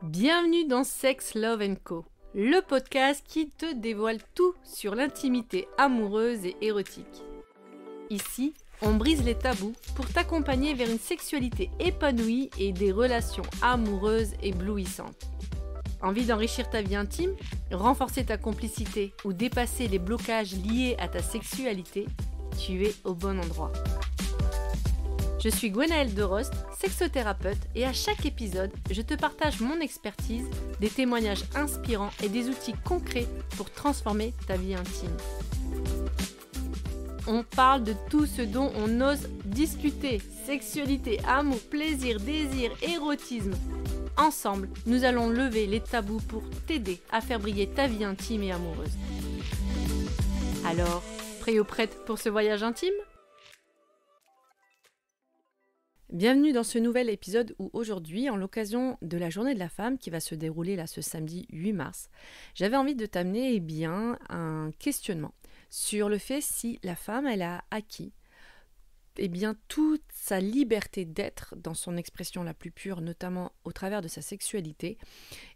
Bienvenue dans Sex, Love & Co, le podcast qui te dévoile tout sur l'intimité amoureuse et érotique. Ici, on brise les tabous pour t'accompagner vers une sexualité épanouie et des relations amoureuses éblouissantes. Envie d'enrichir ta vie intime, renforcer ta complicité ou dépasser les blocages liés à ta sexualité? Tu es au bon endroit. Je suis Gwenaëlle Derost, sexothérapeute, et à chaque épisode, je te partage mon expertise, des témoignages inspirants et des outils concrets pour transformer ta vie intime. On parle de tout ce dont on ose discuter: sexualité, amour, plaisir, désir, érotisme. Ensemble, nous allons lever les tabous pour t'aider à faire briller ta vie intime et amoureuse. Alors, prêt ou prête pour ce voyage intime ? Bienvenue dans ce nouvel épisode où aujourd'hui, en l'occasion de la Journée de la Femme qui va se dérouler là ce samedi 8 mars, j'avais envie de t'amener un questionnement sur le fait si la femme elle a acquis toute sa liberté d'être dans son expression la plus pure, notamment au travers de sa sexualité,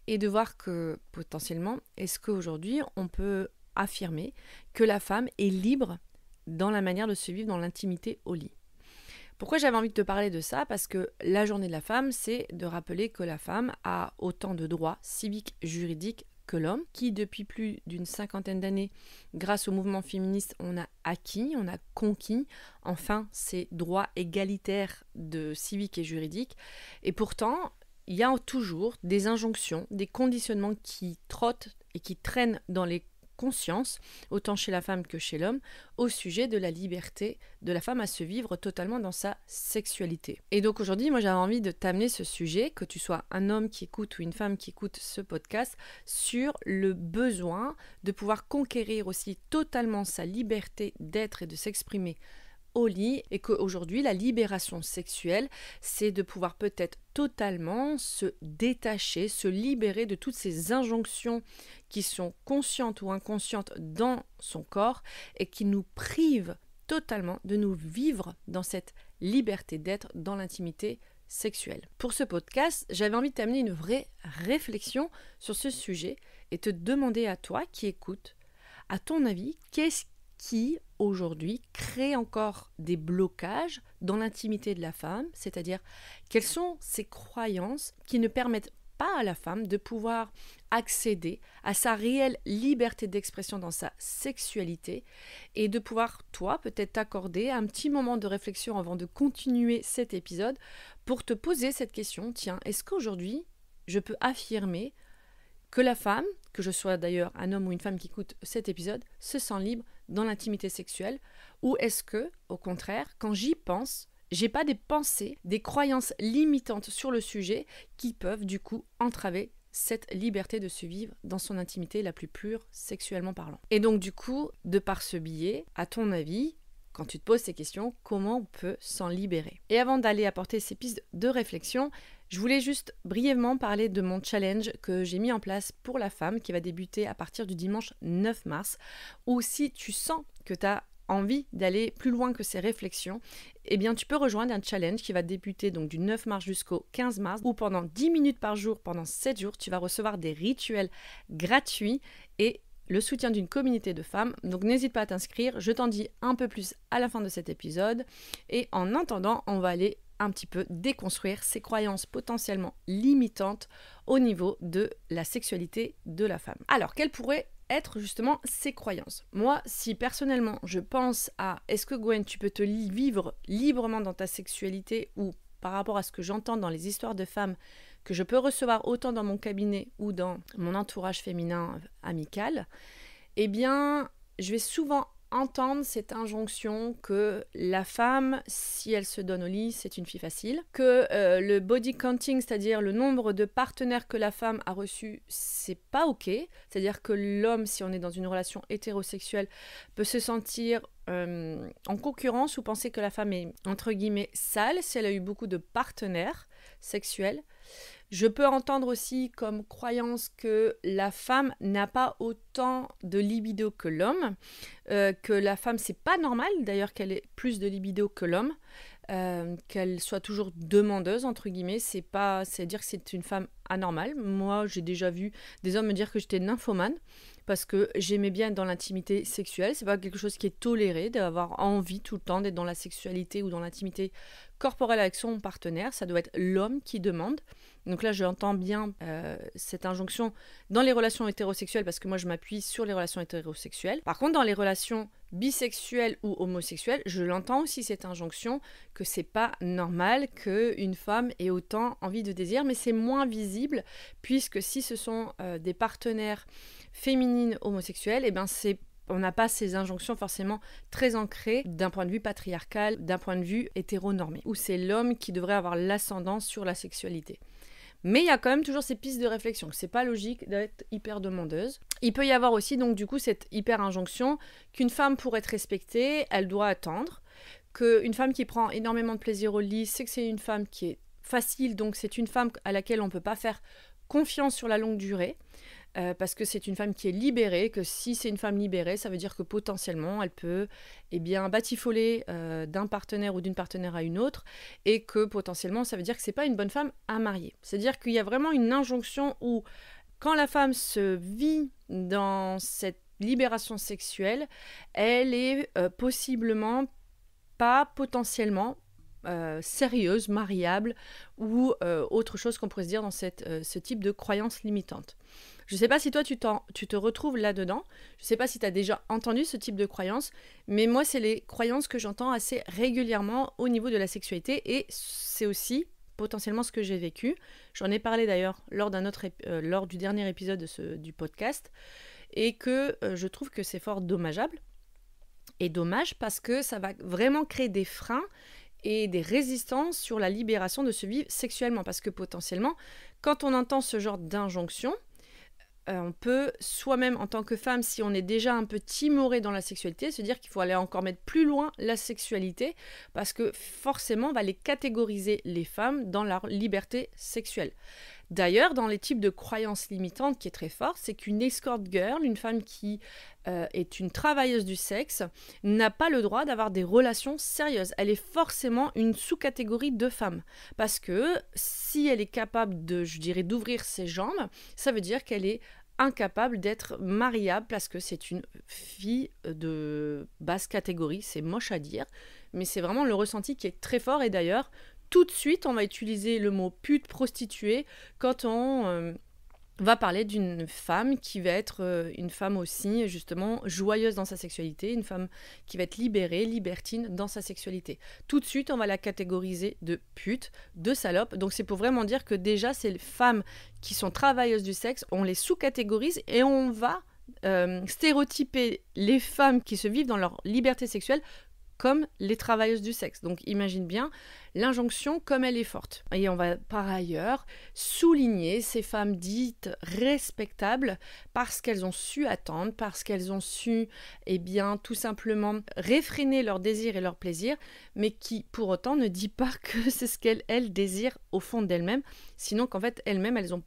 et de voir que potentiellement, est-ce qu'aujourd'hui on peut affirmer que la femme est libre dans la manière de se vivre dans l'intimité au lit. Pourquoi j'avais envie de te parler de ça ? Parce que la journée de la femme, c'est de rappeler que la femme a autant de droits civiques, juridiques que l'homme, qui depuis plus d'une 50aine d'années, grâce au mouvement féministe, on a acquis, on a conquis, enfin, ces droits égalitaires de civiques et juridiques. Et pourtant, il y a toujours des injonctions, des conditionnements qui trottent et qui traînent dans les conscience, autant chez la femme que chez l'homme, au sujet de la liberté de la femme à se vivre totalement dans sa sexualité. Et donc aujourd'hui, moi j'avais envie de t'amener ce sujet, que tu sois un homme qui écoute ou une femme qui écoute ce podcast, sur le besoin de pouvoir conquérir aussi totalement sa liberté d'être et de s'exprimer au lit, et qu'aujourd'hui la libération sexuelle, c'est de pouvoir peut-être totalement se détacher, se libérer de toutes ces injonctions qui sont conscientes ou inconscientes dans son corps et qui nous privent totalement de nous vivre dans cette liberté d'être dans l'intimité sexuelle. Pour ce podcast, j'avais envie de t'amener une vraie réflexion sur ce sujet et te demander à toi qui écoutes, à ton avis, qu'est-ce qui aujourd'hui crée encore des blocages dans l'intimité de la femme, c'est-à-dire quelles sont ces croyances qui ne permettent pas à la femme de pouvoir accéder à sa réelle liberté d'expression dans sa sexualité et de pouvoir, toi, peut-être t'accorder un petit moment de réflexion avant de continuer cet épisode pour te poser cette question: tiens, est-ce qu'aujourd'hui je peux affirmer que la femme, que je sois d'ailleurs un homme ou une femme qui écoute cet épisode, se sent libre dans l'intimité sexuelle? Ou est-ce que, au contraire, quand j'y pense, j'ai pas des pensées, des croyances limitantes sur le sujet qui peuvent du coup entraver cette liberté de se vivre dans son intimité la plus pure, sexuellement parlant? Et donc du coup, de par ce biais, à ton avis, quand tu te poses ces questions, comment on peut s'en libérer? Et avant d'aller apporter ces pistes de réflexion, je voulais juste brièvement parler de mon challenge que j'ai mis en place pour la femme qui va débuter à partir du dimanche 9 mars, où si tu sens que tu as envie d'aller plus loin que ces réflexions, eh bien tu peux rejoindre un challenge qui va débuter donc du 9 mars jusqu'au 15 mars, où pendant 10 minutes par jour, pendant 7 jours, tu vas recevoir des rituels gratuits et le soutien d'une communauté de femmes. Donc n'hésite pas à t'inscrire, je t'en dis un peu plus à la fin de cet épisode. Et en attendant, on va aller un petit peu déconstruire ces croyances potentiellement limitantes au niveau de la sexualité de la femme. Alors, quelles pourraient être justement ces croyances? Moi, si personnellement je pense à est-ce que Gwen, tu peux te vivre librement dans ta sexualité, ou par rapport à ce que j'entends dans les histoires de femmes que je peux recevoir autant dans mon cabinet ou dans mon entourage féminin amical, eh bien, je vais souvent entendre cette injonction que la femme, si elle se donne au lit, c'est une fille facile, que le body counting, c'est-à-dire le nombre de partenaires que la femme a reçu, c'est pas ok, c'est-à-dire que l'homme, si on est dans une relation hétérosexuelle, peut se sentir en concurrence ou penser que la femme est entre guillemets sale si elle a eu beaucoup de partenaires sexuels. Je peux entendre aussi comme croyance que la femme n'a pas autant de libido que l'homme, que la femme, c'est pas normal d'ailleurs qu'elle ait plus de libido que l'homme, qu'elle soit toujours demandeuse, entre guillemets, c'est dire que c'est une femme anormale. Moi, j'ai déjà vu des hommes me dire que j'étais nymphomane parce que j'aimais bien être dans l'intimité sexuelle. C'est pas quelque chose qui est toléré, d'avoir envie tout le temps d'être dans la sexualité ou dans l'intimité corporelle avec son partenaire. Ça doit être l'homme qui demande. Donc là, j'entends bien cette injonction dans les relations hétérosexuelles parce que moi, je m'appuie sur les relations hétérosexuelles. Par contre, dans les relations bisexuelles ou homosexuelles, je l'entends aussi cette injonction que c'est pas normal qu'une femme ait autant envie de désir, mais c'est moins visible puisque si ce sont des partenaires féminines homosexuelles, eh ben on n'a pas ces injonctions forcément très ancrées d'un point de vue patriarcal, d'un point de vue hétéronormé, où c'est l'homme qui devrait avoir l'ascendant sur la sexualité. Mais il y a quand même toujours ces pistes de réflexion. C'est pas logique d'être hyper demandeuse. Il peut y avoir aussi donc du coup cette hyper injonction qu'une femme pour être respectée, elle doit attendre. Qu'une femme qui prend énormément de plaisir au lit, c'est que c'est une femme qui est facile, donc c'est une femme à laquelle on ne peut pas faire confiance sur la longue durée. Parce que c'est une femme qui est libérée, que si c'est une femme libérée, ça veut dire que potentiellement elle peut batifoler d'un partenaire ou d'une partenaire à une autre, et que potentiellement ça veut dire que c'est pas une bonne femme à marier. C'est-à-dire qu'il y a vraiment une injonction où quand la femme se vit dans cette libération sexuelle, elle est possiblement pas potentiellement sérieuse, mariable ou autre chose qu'on pourrait se dire dans ce type de croyance limitante. Je ne sais pas si toi tu te retrouves là-dedans, je ne sais pas si tu as déjà entendu ce type de croyance, mais moi c'est les croyances que j'entends assez régulièrement au niveau de la sexualité et c'est aussi potentiellement ce que j'ai vécu. J'en ai parlé d'ailleurs lors du dernier épisode du podcast et que je trouve que c'est fort dommageable et dommage parce que ça va vraiment créer des freins et des résistances sur la libération de se vivre sexuellement parce que potentiellement quand on entend ce genre d'injonction, on peut soi-même en tant que femme, si on est déjà un peu timoré dans la sexualité, se dire qu'il faut aller encore mettre plus loin la sexualité parce que forcément on va les catégoriser les femmes dans leur liberté sexuelle. D'ailleurs, dans les types de croyances limitantes qui est très fort, c'est qu'une escort girl, une femme qui est une travailleuse du sexe, n'a pas le droit d'avoir des relations sérieuses. Elle est forcément une sous-catégorie de femme. Parce que si elle est capable d'ouvrir ses jambes, ça veut dire qu'elle est incapable d'être mariable parce que c'est une fille de basse catégorie. C'est moche à dire, mais c'est vraiment le ressenti qui est très fort. Et d'ailleurs, tout de suite, on va utiliser le mot pute, prostituée, quand on va parler d'une femme qui va être une femme aussi, justement, joyeuse dans sa sexualité, une femme qui va être libérée, libertine dans sa sexualité. Tout de suite, on va la catégoriser de pute, de salope. Donc c'est pour vraiment dire que déjà, c'est les femmes qui sont travailleuses du sexe, on les sous-catégorise et on va stéréotyper les femmes qui se vivent dans leur liberté sexuelle comme les travailleuses du sexe. Donc imagine bien l'injonction comme elle est forte. Et on va par ailleurs souligner ces femmes dites respectables parce qu'elles ont su attendre, parce qu'elles ont su tout simplement réfréner leurs désirs et leurs plaisirs, mais qui pour autant ne dit pas que c'est ce qu'elles désirent au fond d'elles-mêmes, sinon qu'en fait elles-mêmes elles ont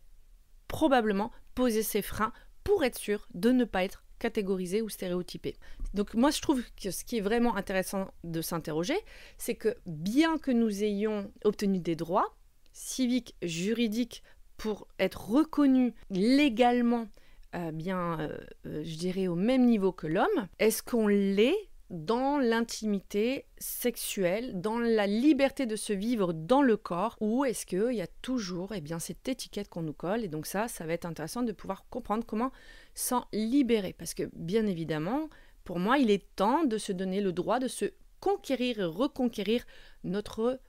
probablement posé ces freins pour être sûres de ne pas être catégorisées ou stéréotypées. Donc moi je trouve que ce qui est vraiment intéressant de s'interroger, c'est que bien que nous ayons obtenu des droits civiques, juridiques pour être reconnus légalement, je dirais au même niveau que l'homme, est-ce qu'on l'est dans l'intimité sexuelle, dans la liberté de se vivre dans le corps, ou est-ce qu'il y a toujours cette étiquette qu'on nous colle? Et donc ça va être intéressant de pouvoir comprendre comment s'en libérer. Parce que bien évidemment, pour moi, il est temps de se donner le droit de se conquérir et reconquérir notre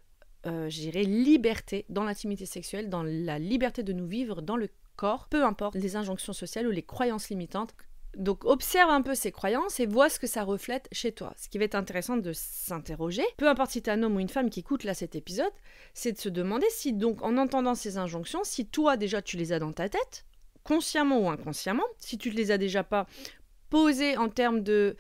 liberté dans l'intimité sexuelle, dans la liberté de nous vivre dans le corps, peu importe les injonctions sociales ou les croyances limitantes. Donc observe un peu ces croyances et vois ce que ça reflète chez toi. Ce qui va être intéressant de s'interroger, peu importe si tu es un homme ou une femme qui écoute là cet épisode, c'est de se demander si donc en entendant ces injonctions, si toi déjà tu les as dans ta tête, consciemment ou inconsciemment, si tu ne les as déjà pas posées en termes de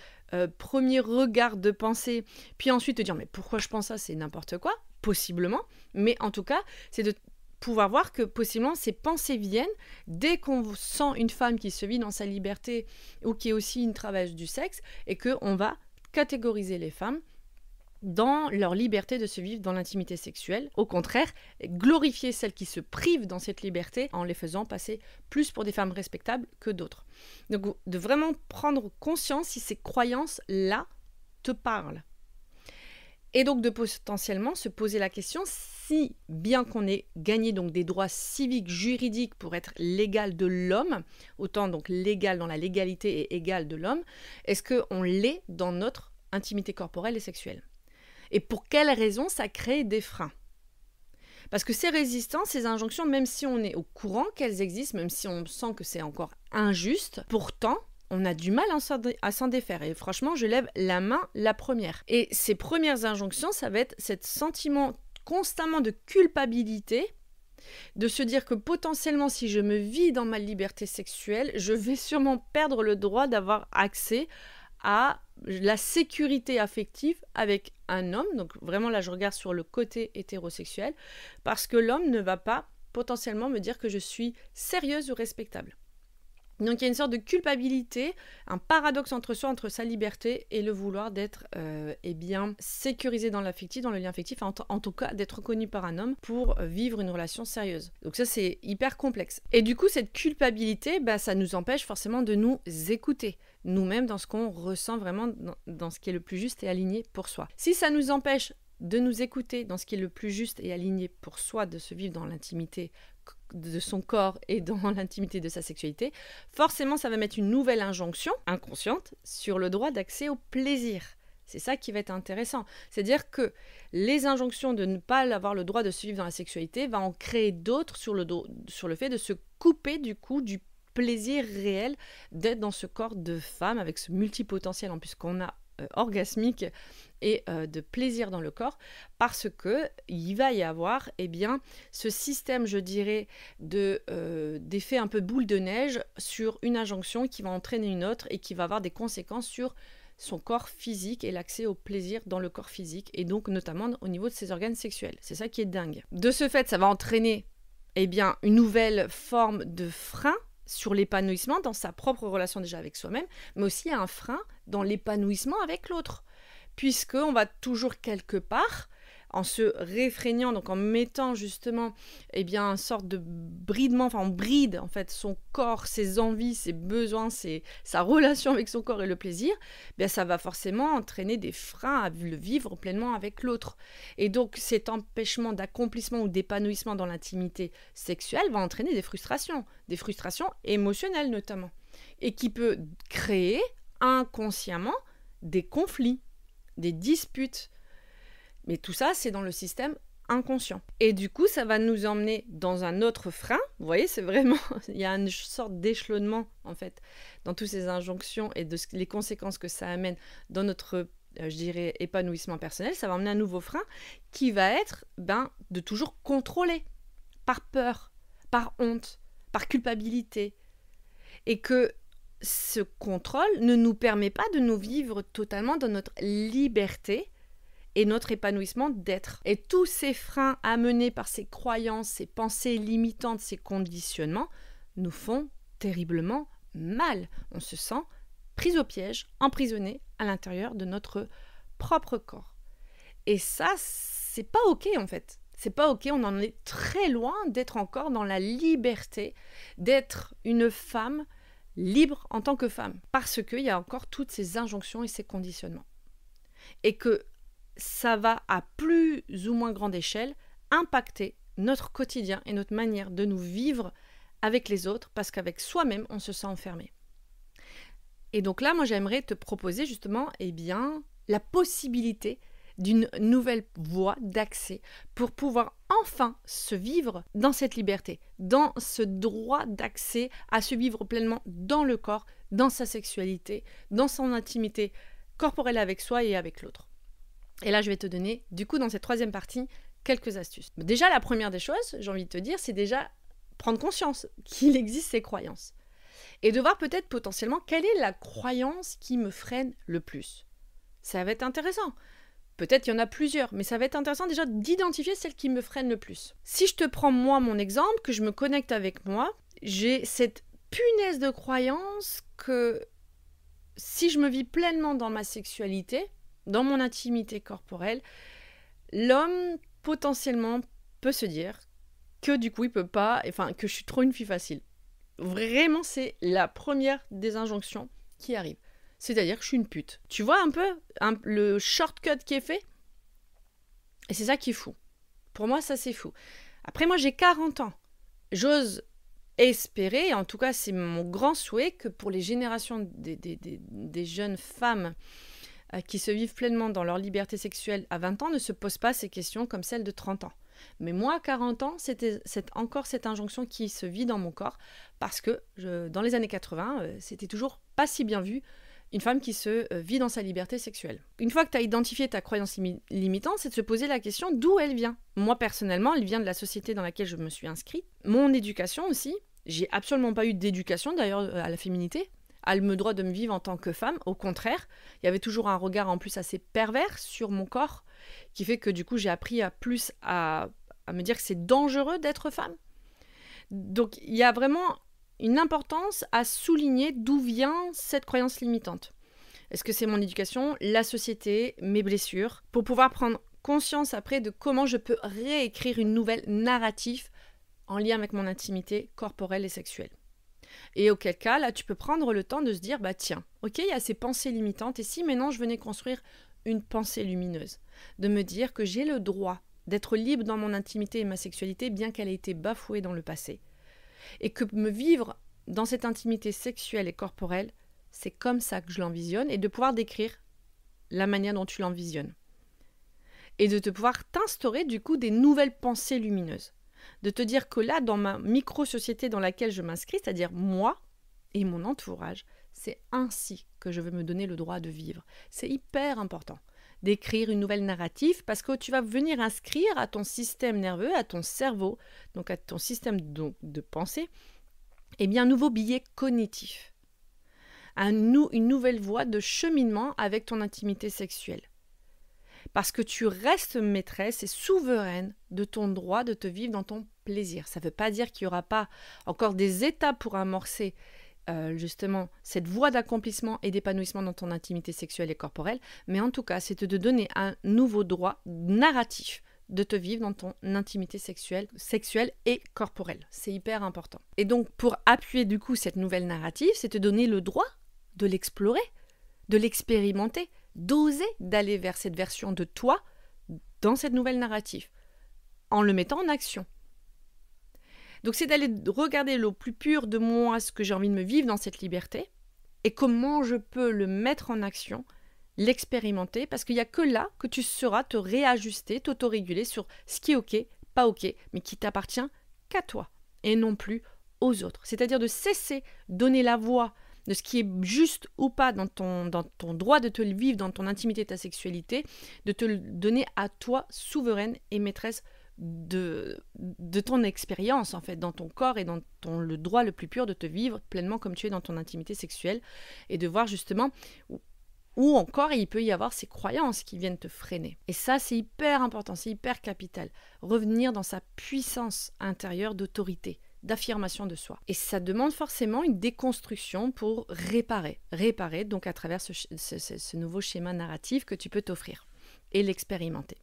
premier regard de pensée, puis ensuite te dire mais pourquoi je pense ça, c'est n'importe quoi, possiblement, mais en tout cas c'est de pouvoir voir que possiblement ces pensées viennent dès qu'on sent une femme qui se vit dans sa liberté ou qui est aussi une travailleuse du sexe et qu'on va catégoriser les femmes dans leur liberté de se vivre dans l'intimité sexuelle. Au contraire, glorifier celles qui se privent dans cette liberté en les faisant passer plus pour des femmes respectables que d'autres. Donc de vraiment prendre conscience si ces croyances-là te parlent. Et donc de potentiellement se poser la question si, bien qu'on ait gagné donc des droits civiques, juridiques pour être l'égal de l'homme, autant donc l'égal dans la légalité et égal de l'homme, est-ce qu'on l'est dans notre intimité corporelle et sexuelle? Et pour quelles raisons ça crée des freins? Parce que ces résistances, ces injonctions, même si on est au courant qu'elles existent, même si on sent que c'est encore injuste, pourtant, on a du mal à s'en défaire. Et franchement, je lève la main la première. Et ces premières injonctions, ça va être ce sentiment constamment de culpabilité, de se dire que potentiellement, si je me vis dans ma liberté sexuelle, je vais sûrement perdre le droit d'avoir accès à la sécurité affective avec un homme. Donc vraiment là, je regarde sur le côté hétérosexuel, parce que l'homme ne va pas potentiellement me dire que je suis sérieuse ou respectable. Donc il y a une sorte de culpabilité, un paradoxe entre soi, entre sa liberté et le vouloir d'être bien sécurisé dans l'affectif, dans le lien affectif, en tout cas d'être reconnu par un homme pour vivre une relation sérieuse. Donc ça c'est hyper complexe. Et du coup cette culpabilité, ça nous empêche forcément de nous écouter, nous-mêmes dans ce qu'on ressent vraiment, dans ce qui est le plus juste et aligné pour soi. Si ça nous empêche de nous écouter dans ce qui est le plus juste et aligné pour soi, de se vivre dans l'intimité de son corps et dans l'intimité de sa sexualité, forcément ça va mettre une nouvelle injonction inconsciente sur le droit d'accès au plaisir. C'est ça qui va être intéressant. C'est-à-dire que les injonctions de ne pas avoir le droit de se vivre dans la sexualité va en créer d'autres sur le fait de se couper du coup du plaisir réel d'être dans ce corps de femme avec ce multipotentiel en plus qu'on a orgasmique et de plaisir dans le corps, parce que il va y avoir ce système, je dirais, d'effet un peu boule de neige sur une injonction qui va entraîner une autre et qui va avoir des conséquences sur son corps physique et l'accès au plaisir dans le corps physique, et donc notamment au niveau de ses organes sexuels. C'est ça qui est dingue. De ce fait, ça va entraîner une nouvelle forme de frein sur l'épanouissement dans sa propre relation déjà avec soi-même, mais aussi un frein dans l'épanouissement avec l'autre. Puisqu'on va toujours quelque part, en se réfrénant, donc en mettant justement une sorte de bridement, on bride en fait son corps, ses envies, ses besoins, sa relation avec son corps et le plaisir, ça va forcément entraîner des freins à le vivre pleinement avec l'autre. Et donc cet empêchement d'accomplissement ou d'épanouissement dans l'intimité sexuelle va entraîner des frustrations émotionnelles notamment, et qui peut créer inconsciemment des conflits, des disputes. Mais tout ça, c'est dans le système inconscient. Et du coup, ça va nous emmener dans un autre frein. Vous voyez, c'est vraiment... Il y a une sorte d'échelonnement, en fait, dans toutes ces injonctions et les conséquences que ça amène dans notre, épanouissement personnel. Ça va emmener un nouveau frein qui va être, de toujours contrôler par peur, par honte, par culpabilité. Et que ce contrôle ne nous permet pas de nous vivre totalement dans notre liberté et notre épanouissement d'être. Et tous ces freins amenés par ces croyances, ces pensées limitantes, ces conditionnements nous font terriblement mal. On se sent pris au piège, emprisonné à l'intérieur de notre propre corps. Et ça, c'est pas ok en fait. C'est pas ok, on en est très loin d'être encore dans la liberté, d'être une femme libre en tant que femme. Parce qu'il y a encore toutes ces injonctions et ces conditionnements. Et que ça va à plus ou moins grande échelle impacter notre quotidien et notre manière de nous vivre avec les autres, parce qu'avec soi-même, on se sent enfermé. Et donc là, moi, j'aimerais te proposer justement la possibilité d'une nouvelle voie d'accès pour pouvoir enfin se vivre dans cette liberté, dans ce droit d'accès à se vivre pleinement dans le corps, dans sa sexualité, dans son intimité corporelle avec soi et avec l'autre. Et là, je vais te donner, du coup, dans cette troisième partie, quelques astuces. Déjà, la première des choses, j'ai envie de te dire, c'est déjà prendre conscience qu'il existe ces croyances. Et de voir peut-être potentiellement quelle est la croyance qui me freine le plus. Ça va être intéressant. Peut-être il y en a plusieurs, mais ça va être intéressant déjà d'identifier celle qui me freine le plus. Si je te prends moi mon exemple, que je me connecte avec moi, j'ai cette punaise de croyance que si je me vis pleinement dans ma sexualité, dans mon intimité corporelle, l'homme potentiellement peut se dire que du coup il peut pas, enfin que je suis trop une fille facile. Vraiment, c'est la première des injonctions qui arrive. C'est-à-dire que je suis une pute. Tu vois un peu le shortcut qui est fait? Et c'est ça qui est fou. Pour moi, ça c'est fou. Après, moi j'ai 40 ans. J'ose espérer, en tout cas c'est mon grand souhait, que pour les générations des jeunes femmes qui se vivent pleinement dans leur liberté sexuelle à 20 ans ne se posent pas ces questions comme celles de 30 ans. Mais moi, à 40 ans, c'est encore cette injonction qui se vit dans mon corps parce que dans les années 80, c'était toujours pas si bien vu une femme qui se vit dans sa liberté sexuelle. Une fois que tu as identifié ta croyance limitante, c'est de se poser la question d'où elle vient. Moi, personnellement, elle vient de la société dans laquelle je me suis inscrite. Mon éducation aussi, j'ai absolument pas eu d'éducation d'ailleurs à la féminité, à le droit de me vivre en tant que femme. Au contraire, il y avait toujours un regard en plus assez pervers sur mon corps, qui fait que du coup j'ai appris à me dire que c'est dangereux d'être femme. Donc il y a vraiment une importance à souligner d'où vient cette croyance limitante. Est-ce que c'est mon éducation, la société, mes blessures, pour pouvoir prendre conscience après de comment je peux réécrire une nouvelle narrative en lien avec mon intimité corporelle et sexuelle. Et auquel cas, là, tu peux prendre le temps de se dire, bah tiens, ok, il y a ces pensées limitantes, et si maintenant je venais construire une pensée lumineuse, de me dire que j'ai le droit d'être libre dans mon intimité et ma sexualité, bien qu'elle ait été bafouée dans le passé, et que me vivre dans cette intimité sexuelle et corporelle, c'est comme ça que je l'envisionne, et de pouvoir décrire la manière dont tu l'envisionnes. Et de te pouvoir t'instaurer du coup des nouvelles pensées lumineuses. De te dire que là, dans ma micro-société dans laquelle je m'inscris, c'est-à-dire moi et mon entourage, c'est ainsi que je veux me donner le droit de vivre. C'est hyper important d'écrire une nouvelle narrative parce que tu vas venir inscrire à ton système nerveux, à ton cerveau, donc à ton système de pensée, eh bien, un nouveau billet cognitif, une nouvelle voie de cheminement avec ton intimité sexuelle. Parce que tu restes maîtresse et souveraine de ton droit de te vivre dans ton plaisir. Ça ne veut pas dire qu'il n'y aura pas encore des étapes pour amorcer justement cette voie d'accomplissement et d'épanouissement dans ton intimité sexuelle et corporelle, mais en tout cas, c'est de te donner un nouveau droit narratif de te vivre dans ton intimité sexuelle et corporelle. C'est hyper important. Et donc, pour appuyer du coup cette nouvelle narrative, c'est te donner le droit de l'explorer, de l'expérimenter, d'oser d'aller vers cette version de toi dans cette nouvelle narrative, en le mettant en action. Donc c'est d'aller regarder le plus pur de moi, ce que j'ai envie de me vivre dans cette liberté, et comment je peux le mettre en action, l'expérimenter, parce qu'il n'y a que là que tu sauras te réajuster, t'autoréguler sur ce qui est ok, pas ok, mais qui t'appartient qu'à toi, et non plus aux autres. C'est-à-dire de cesser de donner la voix de ce qui est juste ou pas dans ton droit de te le vivre, dans ton intimité, ta sexualité, de te le donner à toi, souveraine et maîtresse de ton expérience, en fait, dans ton corps et dans le droit le plus pur de te vivre pleinement comme tu es dans ton intimité sexuelle, et de voir justement où encore il peut y avoir ces croyances qui viennent te freiner. Et ça, c'est hyper important, c'est hyper capital. Revenir dans sa puissance intérieure d'autorité, d'affirmation de soi. Et ça demande forcément une déconstruction pour réparer donc à travers ce nouveau schéma narratif que tu peux t'offrir et l'expérimenter.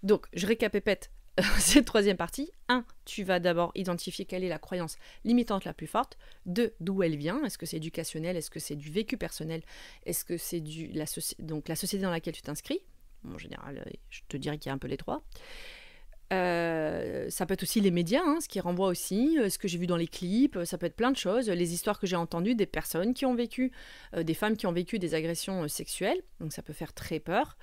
Donc, je récapépète cette troisième partie. 1. Tu vas d'abord identifier quelle est la croyance limitante la plus forte. 2. D'où elle vient. Est-ce que c'est éducationnel? Est-ce que c'est du vécu personnel? Est-ce que c'est la société dans laquelle tu t'inscris? En général, je te dirais qu'il y a un peu les trois. Ça peut être aussi les médias, ce qui renvoie aussi, ce que j'ai vu dans les clips, ça peut être plein de choses, les histoires que j'ai entendues des personnes qui ont vécu, des femmes qui ont vécu des agressions sexuelles, donc ça peut faire très peur.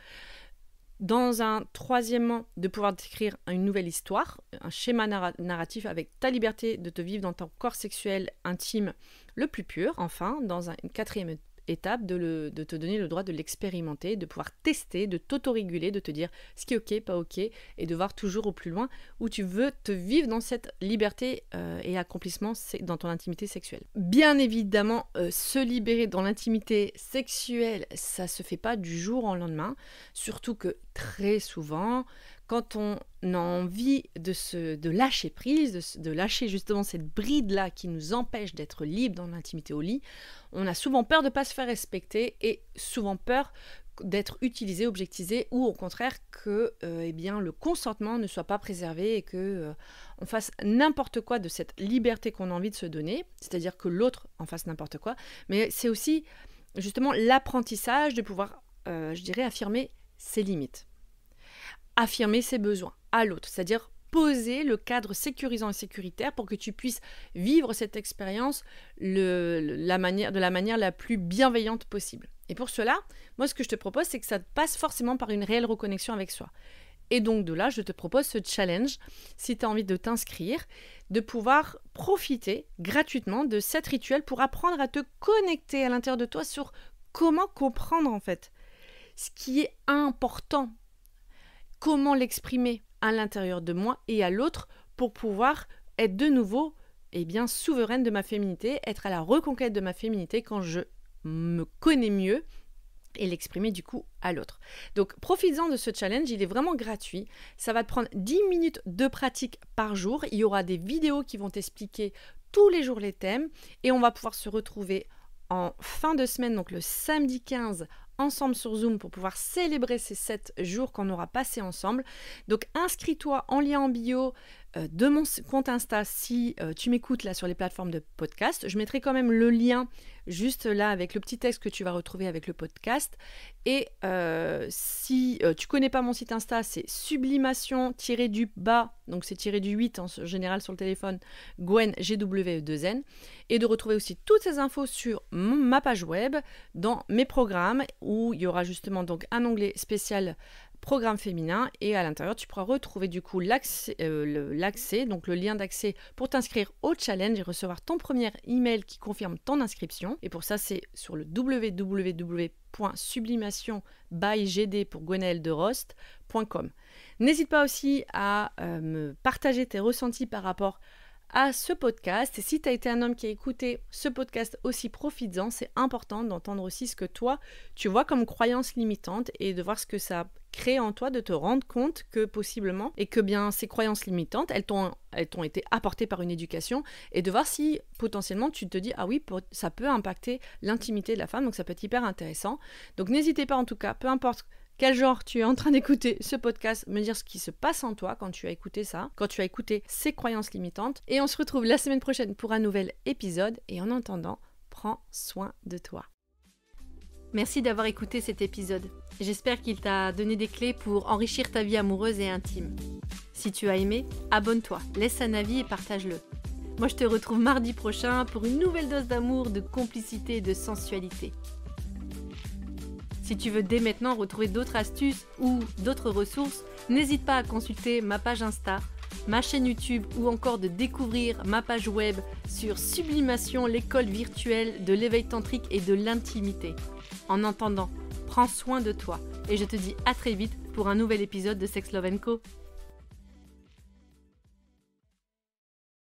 Dans un troisièmement, de pouvoir décrire une nouvelle histoire, un schéma narratif avec ta liberté de te vivre dans ton corps sexuel intime le plus pur. Enfin, dans une quatrième étape, de te donner le droit de l'expérimenter, de pouvoir tester, de t'autoréguler, de te dire ce qui est ok, pas ok, et de voir toujours au plus loin où tu veux te vivre dans cette liberté et accomplissement dans ton intimité sexuelle. Bien évidemment, se libérer dans l'intimité sexuelle, ça se fait pas du jour au lendemain, surtout que très souvent, quand on a envie de lâcher prise, de lâcher justement cette bride-là qui nous empêche d'être libre dans l'intimité au lit, on a souvent peur de ne pas se faire respecter et souvent peur d'être utilisé, objectisé, ou au contraire que le consentement ne soit pas préservé et que on fasse n'importe quoi de cette liberté qu'on a envie de se donner, c'est-à-dire que l'autre en fasse n'importe quoi, mais c'est aussi justement l'apprentissage de pouvoir, affirmer ses limites, affirmer ses besoins à l'autre, c'est-à-dire poser le cadre sécurisant et sécuritaire pour que tu puisses vivre cette expérience de la manière la plus bienveillante possible. Et pour cela, moi ce que je te propose, c'est que ça passe forcément par une réelle reconnexion avec soi. Et donc de là, je te propose ce challenge, si tu as envie de t'inscrire, de pouvoir profiter gratuitement de cet rituel pour apprendre à te connecter à l'intérieur de toi sur comment comprendre en fait ce qui est important, comment l'exprimer à l'intérieur de moi et à l'autre pour pouvoir être de nouveau souveraine de ma féminité, être à la reconquête de ma féminité quand je me connais mieux et l'exprimer du coup à l'autre. Donc profites-en de ce challenge, il est vraiment gratuit. Ça va te prendre 10 minutes de pratique par jour. Il y aura des vidéos qui vont t'expliquer tous les jours les thèmes et on va pouvoir se retrouver en fin de semaine, donc le samedi 15, ensemble sur Zoom pour pouvoir célébrer ces 7 jours qu'on aura passés ensemble. Donc inscris-toi en lien en bio de mon compte Insta si tu m'écoutes là sur les plateformes de podcast. Je mettrai quand même le lien juste là avec le petit texte que tu vas retrouver avec le podcast. Et si tu connais pas mon site Insta, c'est sublimation-du-bas, donc c'est -8 en général sur le téléphone, Gwen, GWE2N. Et de retrouver aussi toutes ces infos sur ma page web, dans mes programmes, où il y aura justement donc un onglet spécial programme féminin et à l'intérieur tu pourras retrouver du coup l'accès, donc le lien d'accès pour t'inscrire au challenge et recevoir ton premier email qui confirme ton inscription. Et pour ça c'est sur le www.sublimation-by-gd pour gwenaëlderost.com. N'hésite pas aussi à me partager tes ressentis par rapport à ce podcast. Et si tu as été un homme qui a écouté ce podcast aussi, profites-en. C'est important d'entendre aussi ce que toi, tu vois comme croyance limitante et de voir ce que ça crée en toi, de te rendre compte que possiblement, et que bien ces croyances limitantes, elles t'ont été apportées par une éducation, et de voir si potentiellement tu te dis, ah oui, ça peut impacter l'intimité de la femme, donc ça peut être hyper intéressant. Donc n'hésitez pas en tout cas, peu importe quel genre tu es en train d'écouter ce podcast, me dire ce qui se passe en toi quand tu as écouté ça, quand tu as écouté ces croyances limitantes. Et on se retrouve la semaine prochaine pour un nouvel épisode. Et en attendant, prends soin de toi. Merci d'avoir écouté cet épisode. J'espère qu'il t'a donné des clés pour enrichir ta vie amoureuse et intime. Si tu as aimé, abonne-toi, laisse un avis et partage-le. Moi je te retrouve mardi prochain pour une nouvelle dose d'amour, de complicité et de sensualité. Si tu veux dès maintenant retrouver d'autres astuces ou d'autres ressources, n'hésite pas à consulter ma page Insta, ma chaîne YouTube ou encore de découvrir ma page web sur Sublimation, l'école virtuelle de l'éveil tantrique et de l'intimité. En attendant, prends soin de toi et je te dis à très vite pour un nouvel épisode de Sex, Love & Co.